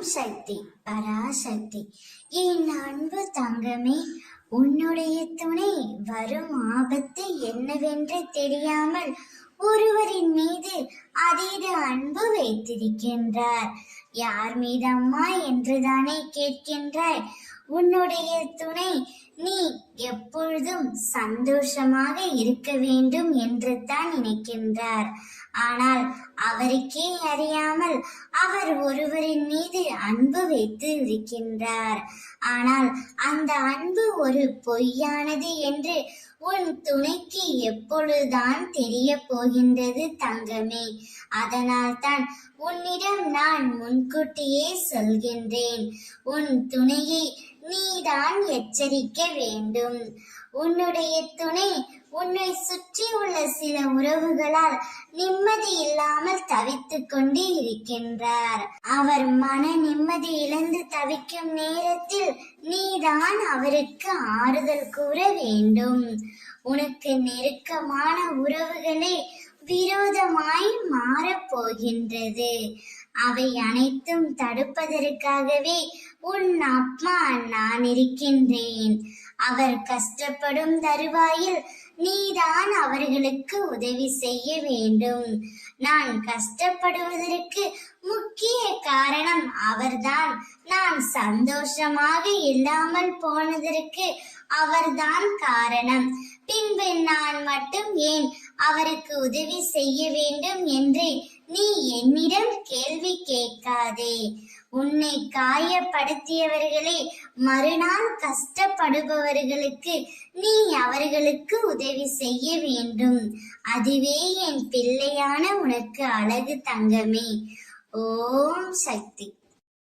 சக்தி பராசக்தி. என் அன்பு தங்கமே, உன்னுடைய துணை வரும் ஆபத்து என்னவென்று தெரியாமல் ஒருவரின் மீது அதீத அன்பு வைத்திருக்கின்றார். யார் மீது அம்மா என்றுதானே கேட்கின்றாய்? உன்னுடைய துணை நீ எப்பொழுதும் சந்தோஷமாக இருக்க வேண்டும் என்று தான் நினைக்கின்றார். ஆனால் அவருக்கே அறியாமல் அவர் ஒருவரின் மீது அன்பு வைத்து இருக்கின்றார். ஆனால் அந்த அன்பு ஒரு பொய்யானது என்று உன் துணைக்கு எப்பொழுதுதான் தெரிய போகின்றது தங்கமே. அதனால் தான் உன்னிடம் நான் முன்கூட்டியே சொல்கின்றேன். உன் துணையை நீதான் எச்சரிக்க வேண்டும். உன்னுடைய துணை உன்னை சுற்றி உள்ள சில உறவுகளால் நிம்மதி இல்லாமல் தவித்துக் கொண்டு இருக்கின்றார். அவர் மன நிம்மதி இழந்து தவிக்கும் நேரத்தில் நீதான் அவருக்கு ஆறுதல் கூற வேண்டும். உனக்கு நெருக்கமான உறவுகளே விரோதமாய் மாறப் போகின்றது. அவை அனைத்தும் தடுப்பதற்காகவே உன் அம்மா நான் இருக்கின்றேன். அவர் கஷ்டப்படும் தருவாயில் நீதான் அவர்களுக்கு உதவி செய்ய வேண்டும். நான் கஷ்டப்படுவதற்கு முக்கிய காரணம் அவர்தான். நான் சந்தோஷமாக இல்லாமல் போனதற்கு அவர்தான் காரணம். பின்பு நான் மட்டும் ஏன் அவருக்கு உதவி செய்ய வேண்டும் என்று நீ என்னிடம் கேள்வி கேட்காதே. உன்னை காயப்படுத்தியவர்களே மறுநாள் கஷ்டப்படுபவர்களுக்கு நீ அவர்களுக்கு உதவி செய்ய வேண்டும். அதுவே என் பிள்ளையான உனக்கு அழகு தங்கமே. ஓம் சக்தி.